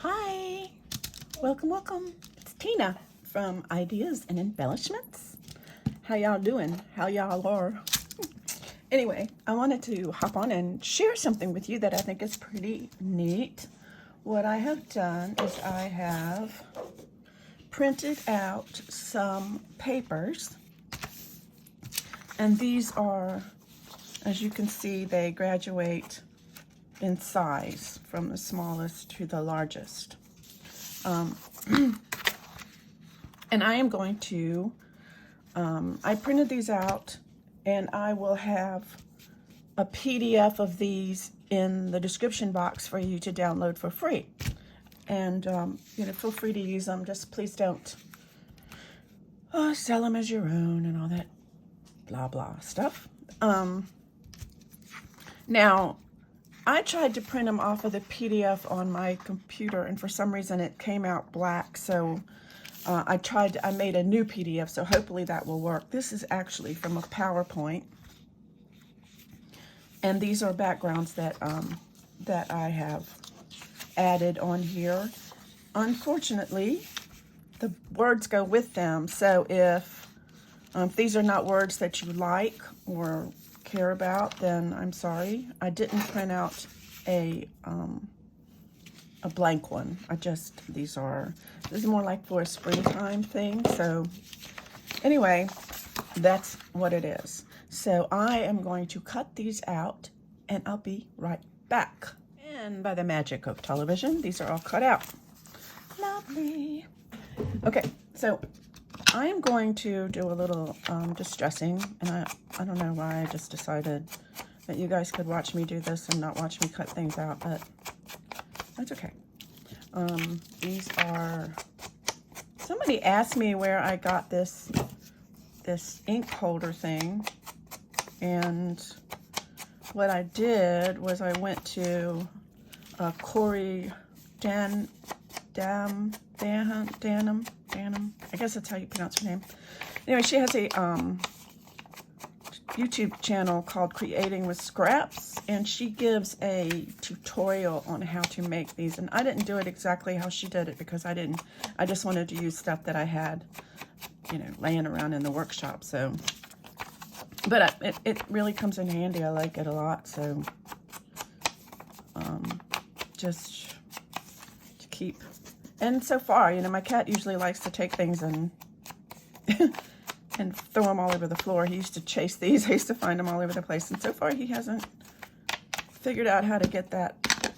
Hi, welcome. It's Tina from Ideas and Embellishments. How y'all doing? How y'all are? Anyway, I wanted to hop on and share something with you that I think is pretty neat. What I have done is I have printed out some papers, and these are, as you can see, they graduate in size from the smallest to the largest. And I am going to, I printed these out, and I will have a PDF of these in the description box for you to download for free. And, feel free to use them. Just please don't sell them as your own and all that blah, blah stuff. Now, I tried to print them off of the PDF on my computer, and for some reason it came out black, so I made a new PDF, so hopefully that will work. This is actually from a PowerPoint, and these are backgrounds that I have added on here. Unfortunately, the words go with them, so if these are not words that you like or care about, then I'm sorry. I didn't print out a blank one. This is more like for a springtime thing. So anyway, that's what it is. So I am going to cut these out, and I'll be right back. And by the magic of television, these are all cut out. Lovely. Okay, so I am going to do a little distressing, and I don't know why I just decided that you guys could watch me do this and not watch me cut things out, but that's okay. These are, somebody asked me where I got this ink holder thing, and what I did was I went to Corey Danum, I guess that's how you pronounce her name. Anyway, she has a YouTube channel called Creating with Scraps, and she gives a tutorial on how to make these. And I didn't do it exactly how she did it because I just wanted to use stuff that I had, laying around in the workshop. So, but it really comes in handy. I like it a lot. So, just to keep. And so far, my cat usually likes to take things and and throw them all over the floor. He used to chase these. I used to find them all over the place. And so far, he hasn't figured out how to get that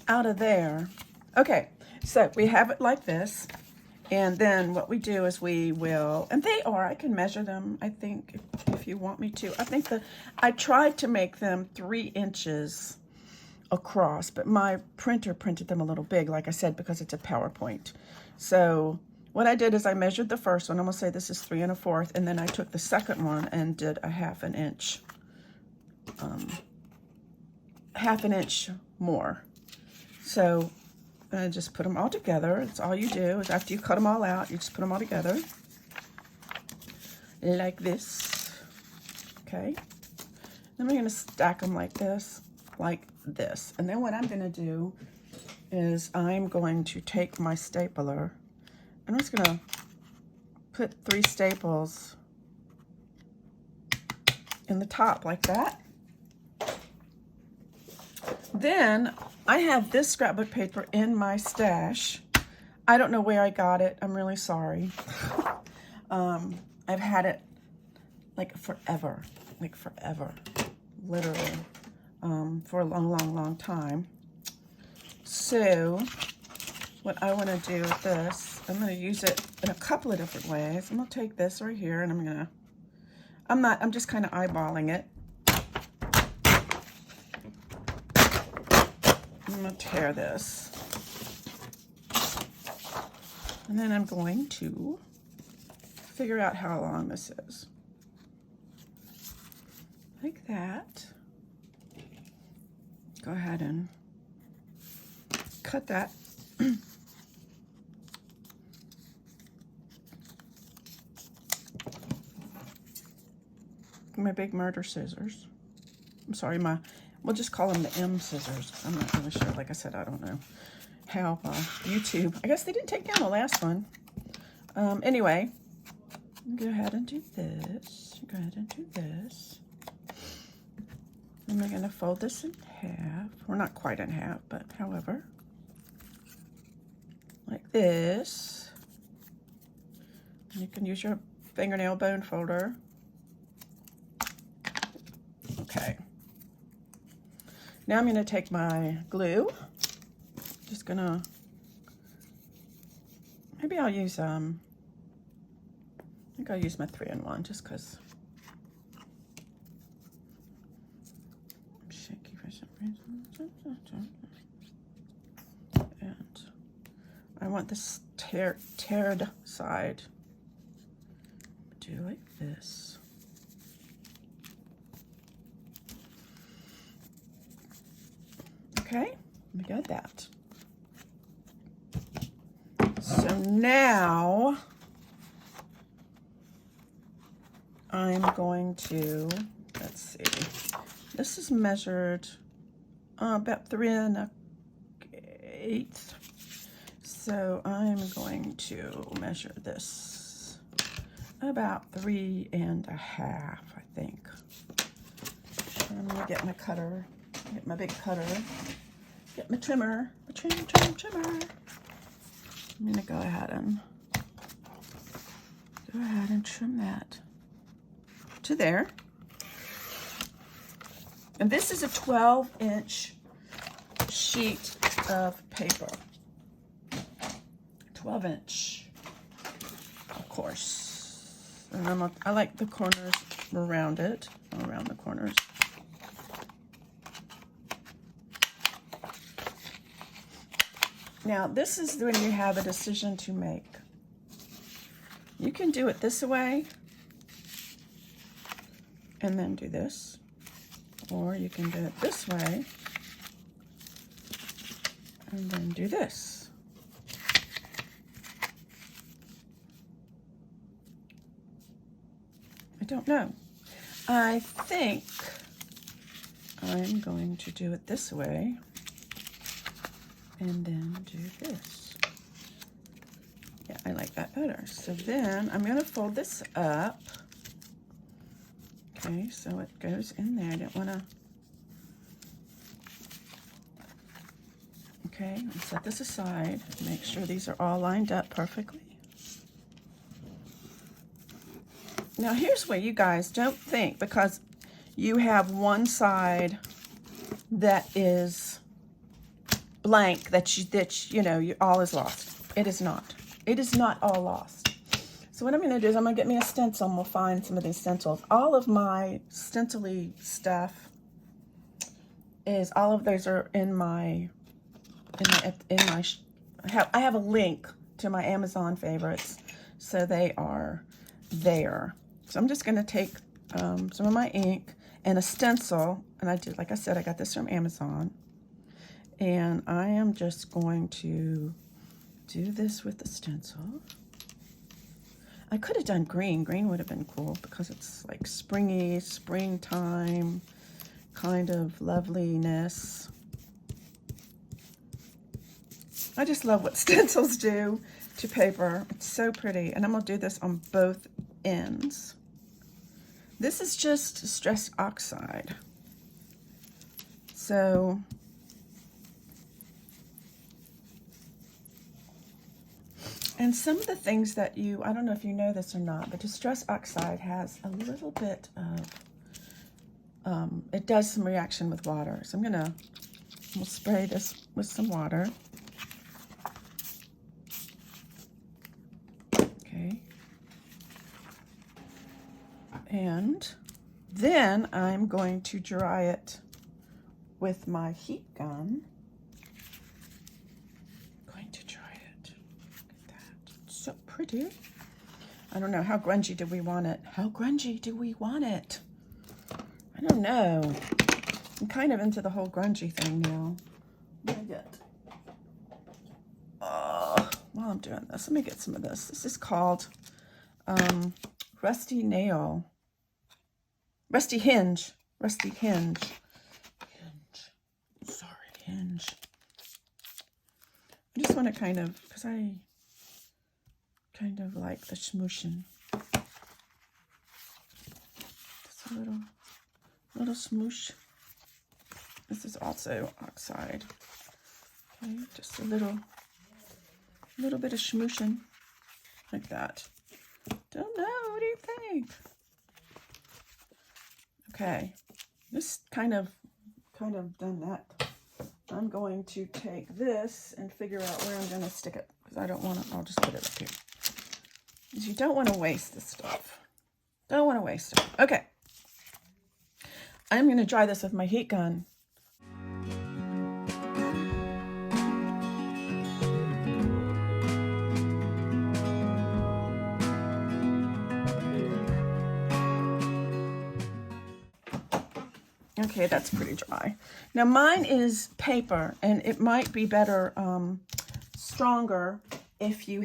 out of there. Okay, so we have it like this. And then what we do is and I can measure them, I think, if you want me to. I tried to make them 3 inches across, but my printer printed them a little big, like I said, because it's a PowerPoint. So what I did is I measured the first one. I'm gonna say this is 3 1/4, and then I took the second one and did a 1/2 inch, 1/2 inch more. So I just put them all together. It's all you do is after you cut them all out, you just put them all together like this. Okay. Then we're gonna stack them like this. And then what I'm going to do is I'm going to take my stapler, and I'm just going to put 3 staples in the top like that. Then I have this scrapbook paper in my stash. I don't know where I got it. I'm really sorry. I've had it like forever, literally. For a long time. So what I want to do with this, I'm going to use it in a couple of different ways. I'm going to take this right here, and I'm just kind of eyeballing it. I'm going to tear this. And then I'm going to figure out how long this is. Like that. Go ahead and cut that. My big murder scissors. I'm sorry, we'll just call them the M scissors. I'm not really sure. Like I said, I don't know how YouTube, I guess they didn't take down the last one. Anyway, go ahead and do this. Go ahead and do this. And we're going to fold this in half. We're not quite in half, but however. Like this. You can use your fingernail bone folder. Okay. Now I'm going to take my glue. Just going to, maybe I'll use, I think I'll use my 3-in-1 just because I'm shaky for some reason. And I want this teared side. Do like this. Okay, we got that. So now I'm going to, let's see, this is measured about 3 1/8. So I'm going to measure this about 3 1/2, I think. I'm gonna get my cutter, get my big cutter, get my trimmer, trimmer. I'm gonna go ahead and trim that to there. And this is a 12-inch sheet of paper. 12-inch, of course. And I like the corners around it, around the corners. Now, this is when you have a decision to make. You can do it this way and then do this, or you can do it this way and then do this. I don't know. I think I'm going to do it this way and then do this. Yeah, I like that better. So then I'm going to fold this up. Okay, so it goes in there. I didn't want to. Okay, and set this aside. Make sure these are all lined up perfectly. Now here's where you guys don't think, because you have one side that is blank, that you know all is lost. It is not. It is not all lost. So what I'm going to do is I'm going to get me a stencil and we'll find some of these stencils. All of my stencil-y stuff is, all of those are in my I have a link to my Amazon favorites, so they are there. So I'm just going to take some of my ink and a stencil, and like I said, I got this from Amazon. And I am just going to do this with the stencil. I could have done green. Green would have been cool because it's like springy, springtime kind of loveliness. I just love what stencils do to paper. It's so pretty. And I'm going to do this on both ends. This is just stress oxide. So and some of the things that I don't know if you know this or not, but distress oxide has a little bit of, it does some reaction with water. So we'll spray this with some water. Okay. And then I'm going to dry it with my heat gun. So pretty. I don't know, how grungy do we want it? How grungy do we want it? I don't know. I'm kind of into the whole grungy thing now. Let me get, while I'm doing this, let me get some of this. This is called Rusty Hinge. Hinge. want to kind of, because I kind of like the smooshing. Just a little smoosh. This is also oxide. Okay, just a little bit of smooshing like that. Don't know, what do you think? Okay, this kind of done that. I'm going to take this and figure out where I'm going to stick it, because I don't want to, I'll just put it up here. Because you don't want to waste this stuff. Don't want to waste it. Okay. I'm going to dry this with my heat gun. Okay, that's pretty dry. Now mine is paper, and it might be better, stronger if you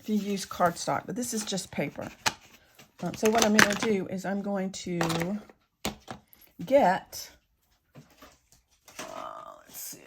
use cardstock, but this is just paper. So what I'm going to do is I'm going to get, let's see,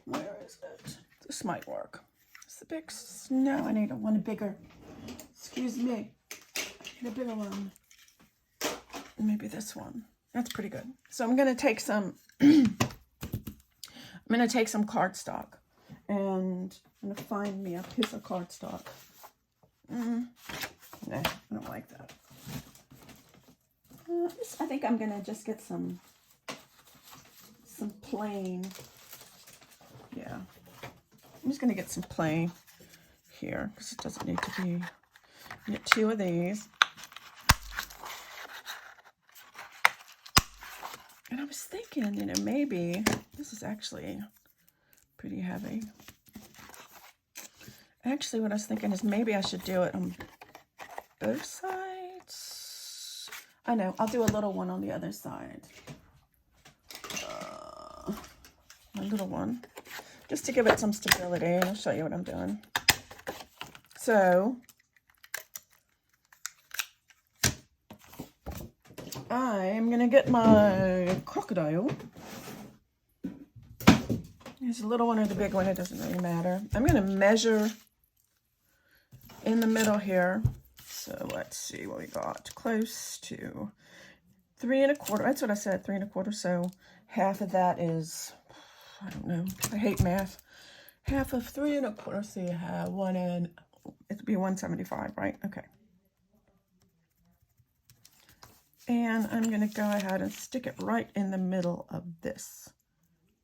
where is it? This might work. Is the big, no, I need one bigger. Excuse me, I need a bigger one. Maybe this one. That's pretty good. So I'm going to take some, cardstock, and I'm going to find me a piece of cardstock. No, I don't like that. I think I'm going to just get some plain. Yeah. I'm just going to get some plain here, because it doesn't need to be. Get 2 of these. And I was thinking, you know, maybe this is actually pretty heavy. Actually, what I was thinking is maybe I should do it on both sides. I know, I'll do a little one on the other side. A little one, just to give it some stability, and I'll show you what I'm doing. So, I'm going to get my crocodile. There's a little one or the big one, it doesn't really matter. I'm going to measure in the middle here. So let's see what we got. Close to 3 1/4. That's what I said, 3 1/4. So half of that is, I don't know, I hate math. Half of 3 1/4, so you have it'd be 175, right? Okay. And I'm going to go ahead and stick it right in the middle of this.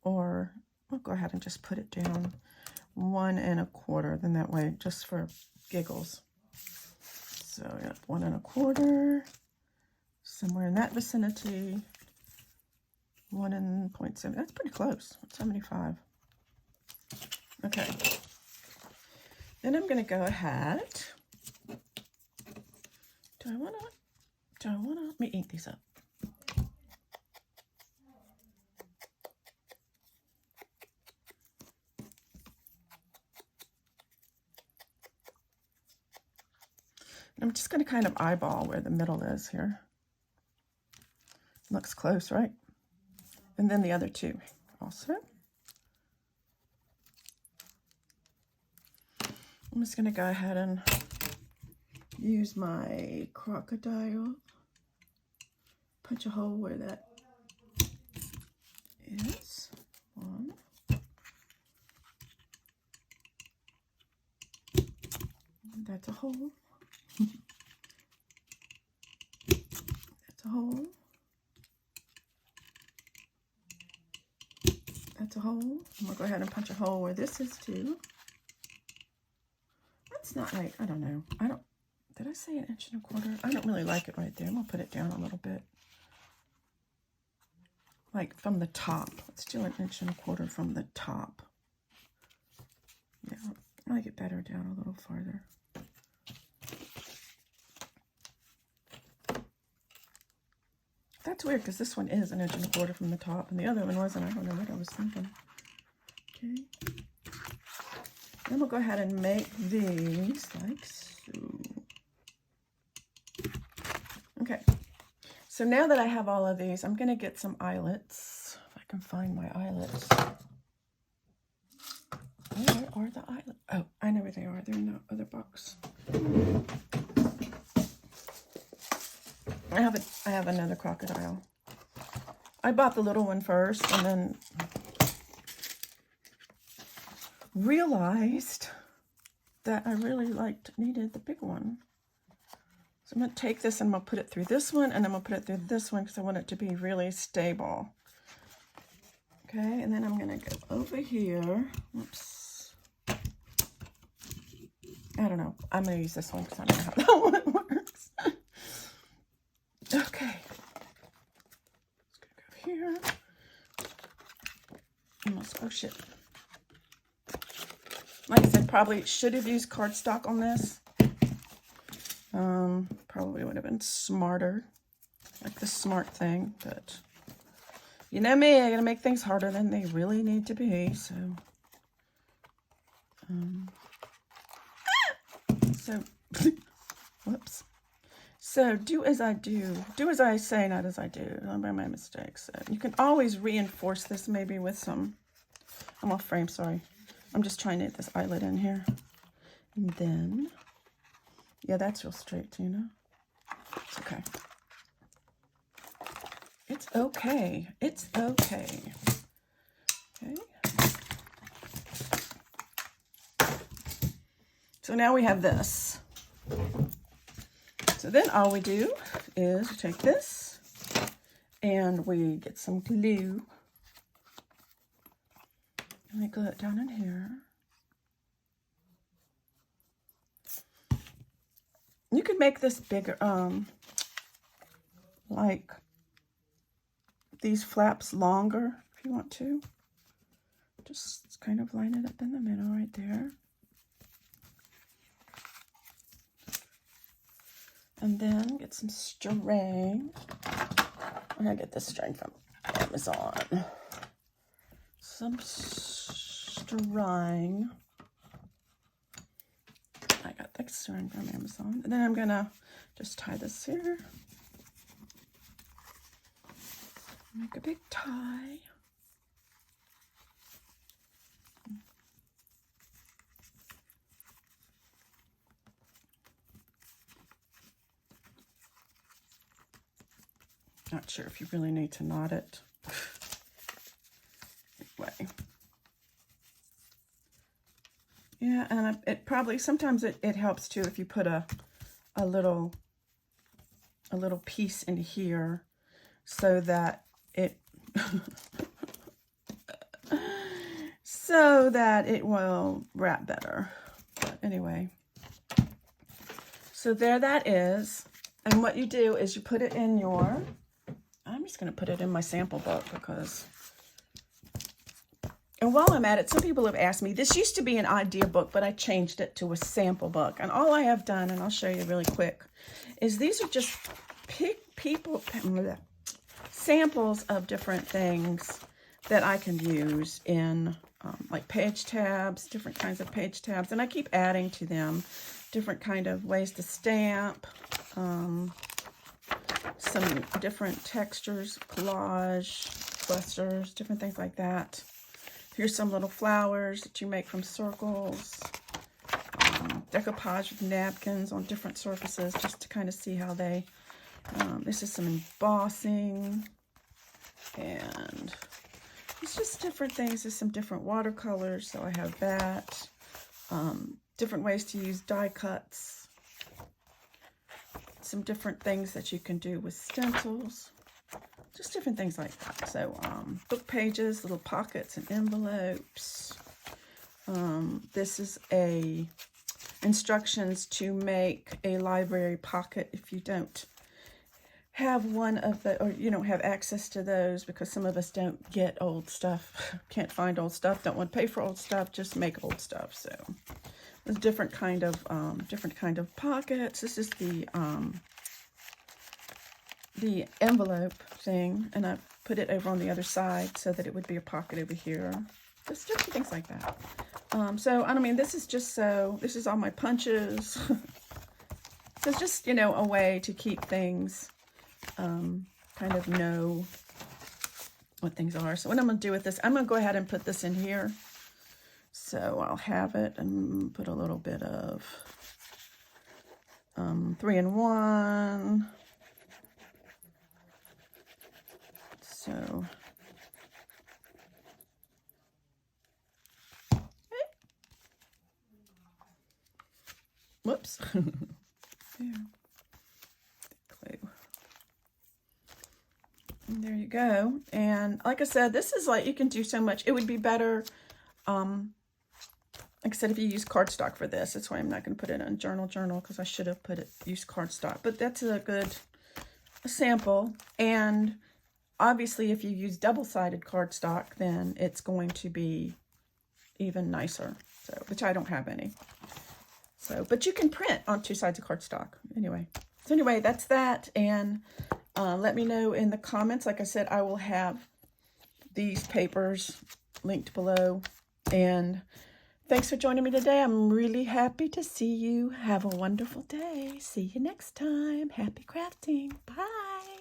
Or I'll go ahead and just put it down 1 1/4. Then that way, just for giggles. So I got 1 1/4. Somewhere in that vicinity. 1.7. That's pretty close. 75. Okay. Then I'm going to go ahead. Let me ink these up. I'm just going to kind of eyeball where the middle is here. Looks close, right? And then the other 2 also. I'm just going to go ahead and use my crocodile. Punch a hole where that is. 1. That's a hole. That's a hole. That's a hole. I'm going to go ahead and punch a hole where this is too. That's not right. I don't know. Did I say 1 1/4? I don't really like it right there. I'm going to put it down a little bit. Like from the top. Let's do 1 1/4 from the top. Yeah, I like it better down a little farther. That's weird because this one is 1 1/4 from the top and the other one wasn't. I don't know what I was thinking. Okay. Then we'll go ahead and make these like so. Okay. So now that I have all of these, I'm going to get some eyelets. If I can find my eyelets. Where are the eyelets? Oh, I know where they are. They're in the other box. I have another crocodile. I bought the little one first and then realized that I really needed the big one. So I'm going to take this and I'm going to put it through this one, and I'm going to put it through this one because I want it to be really stable. Okay, and then I'm going to go over here. Oops. I don't know. I'm going to use this one because I don't know how that one works. Okay. Let's go here. Almost, oh shit. Like I said, probably should have used cardstock on this. Probably would have been smarter, like the smart thing, but you know me, I gotta make things harder than they really need to be, so. Whoops. So do as I do. Do as I say, not as I do. Don't make my mistakes. So you can always reinforce this maybe with some, I'm off frame, sorry. I'm just trying to get this eyelet in here. And then, yeah, that's real straight, you know? It's okay. It's okay. It's okay. Okay. So now we have this. So then all we do is take this and we get some glue. And we glue it down in here. You can make this bigger, like these flaps longer if you want to. Just kind of line it up in the middle right there. And then get some string. I'm gonna get this string from Amazon. Some string. I got the string from Amazon. And then I'm gonna just tie this here. Make a big tie. Not sure if you really need to knot it. Anyway. Yeah, and it probably, sometimes it helps too if you put a little piece in here so that it so that it will wrap better. But anyway, so there that is. And what you do is you put it in your, I'm just going to put it in my sample book because, and while I'm at it, some people have asked me, this used to be an idea book, but I changed it to a sample book. And all I have done, and I'll show you really quick, is these are just samples of different things that I can use in like page tabs, different kinds of page tabs. And I keep adding to them different kind of ways to stamp, some different textures, collage, clusters, different things like that. Here's some little flowers that you make from circles, decoupage of napkins on different surfaces just to kind of see how they, this is some embossing, and it's just different things. There's some different watercolors, so I have that. Different ways to use die cuts. Some different things that you can do with stencils. Just different things like that. So book pages, little pockets and envelopes. This is instructions to make a library pocket if you don't have one of the, or you don't have access to those, because some of us don't get old stuff, can't find old stuff, don't want to pay for old stuff, just make old stuff. So there's different kind of pockets. This is the envelope thing, and I put it over on the other side so that it would be a pocket over here. Just different things like that. So I mean, this is just this is all my punches. So it's just, you know, a way to keep things, kind of know what things are. So what I'm going to do with this, I'm going to go ahead and put this in here. So I'll have it and put a little bit of 3-in-1. So whoops. There. Glue. And there you go. And like I said, this is like, you can do so much. It would be better, like I said, if you use cardstock for this. That's why I'm not going to put it on journal, because I should have used cardstock. But that's a good sample. And obviously, if you use double-sided cardstock, then it's going to be even nicer. So, which I don't have any. So, but you can print on 2 sides of cardstock. Anyway, that's that. And let me know in the comments. Like I said, I will have these papers linked below. And thanks for joining me today. I'm really happy to see you. Have a wonderful day. See you next time. Happy crafting. Bye.